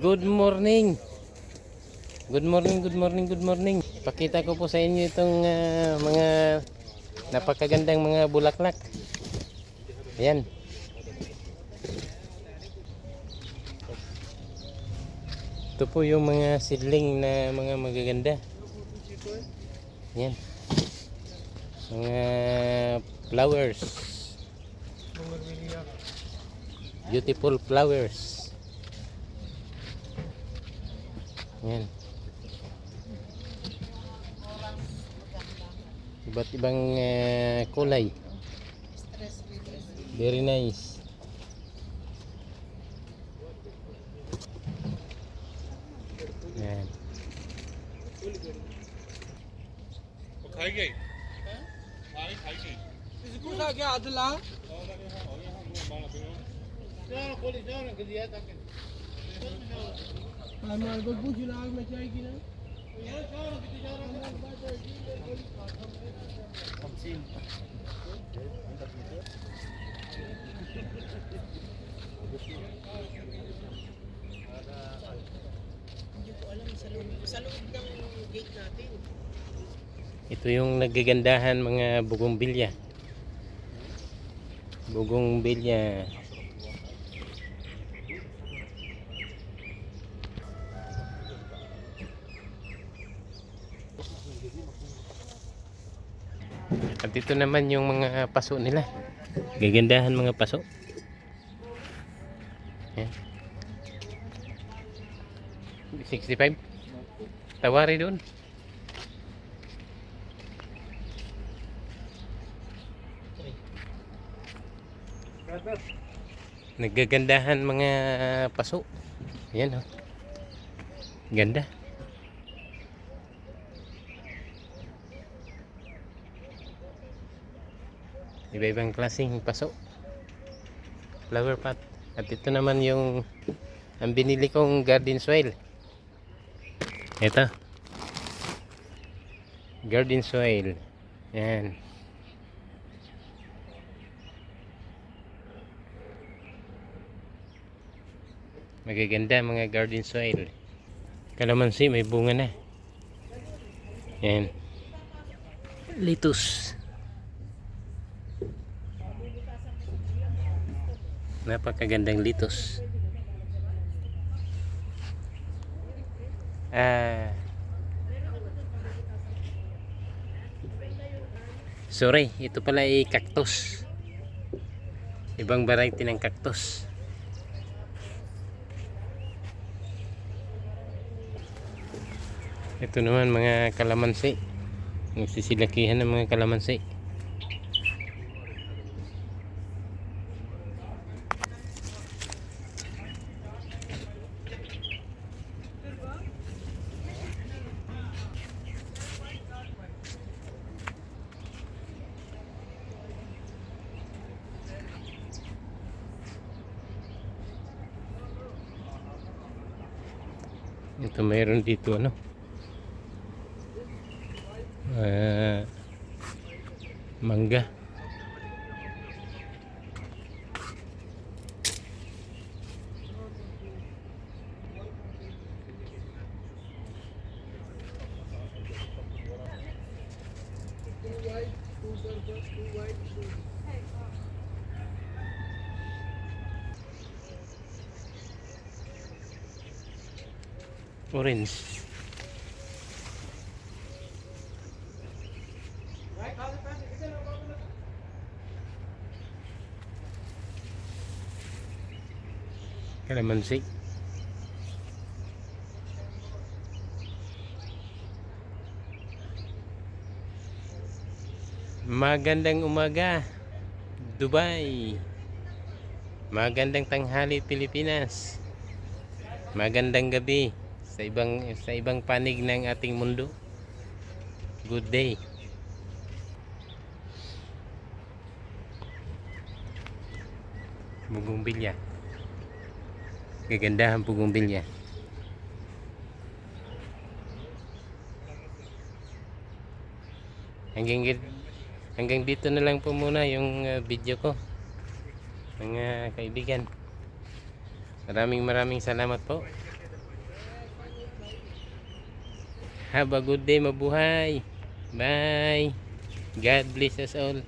Good morning. Good morning, good morning, good morning. Pakita ko po sa inyo itong mga napakagandang mga bulaklak. Ayan. Ito po yung mga seedling na mga magaganda. Ayan. Mga flowers. Beautiful flowers. Ayan. Iba't ibang kulay. Very nice. Ayan. खाएंगे हाँ खाएंगे इसको सा क्या अदला हमारे को पूछ लाग में चाहिए ना sa loob ng gate natin. Ito yung nagagandahan mga bugongbilya. Bugongbilya. At ito naman yung mga paso nila. Gagandahan mga paso. Yan. 65. Tawari doon. Nagagandahan mga paso. Ayan oh. Ganda. Iba-ibang klaseng paso. Flower pot. At ito naman yung ang binili kong garden soil. Ito. Garden soil. Ayan. Magaganda mga garden soil. Kalamansi may bunga na. Ayan. Lettuce. Napakagandang lettuce. Sorry, ito pala ay cactus. Ibang variety ng cactus. Ito naman mga kalamansi. Nagsisilakihan ng mga kalamansi. Ito mayroon dito ano. Mangga. Orange. Kalamansi. Magandang umaga Dubai. Magandang tanghali Pilipinas. Magandang gabi sa ibang panig ng ating mundo. Good day. Bugongbilya. Gagandahan bugongbilya. Hanggang dito na lang po muna yung video ko, mga kaibigan. Maraming salamat po. Have a good day, mabuhay. Bye. God bless us all.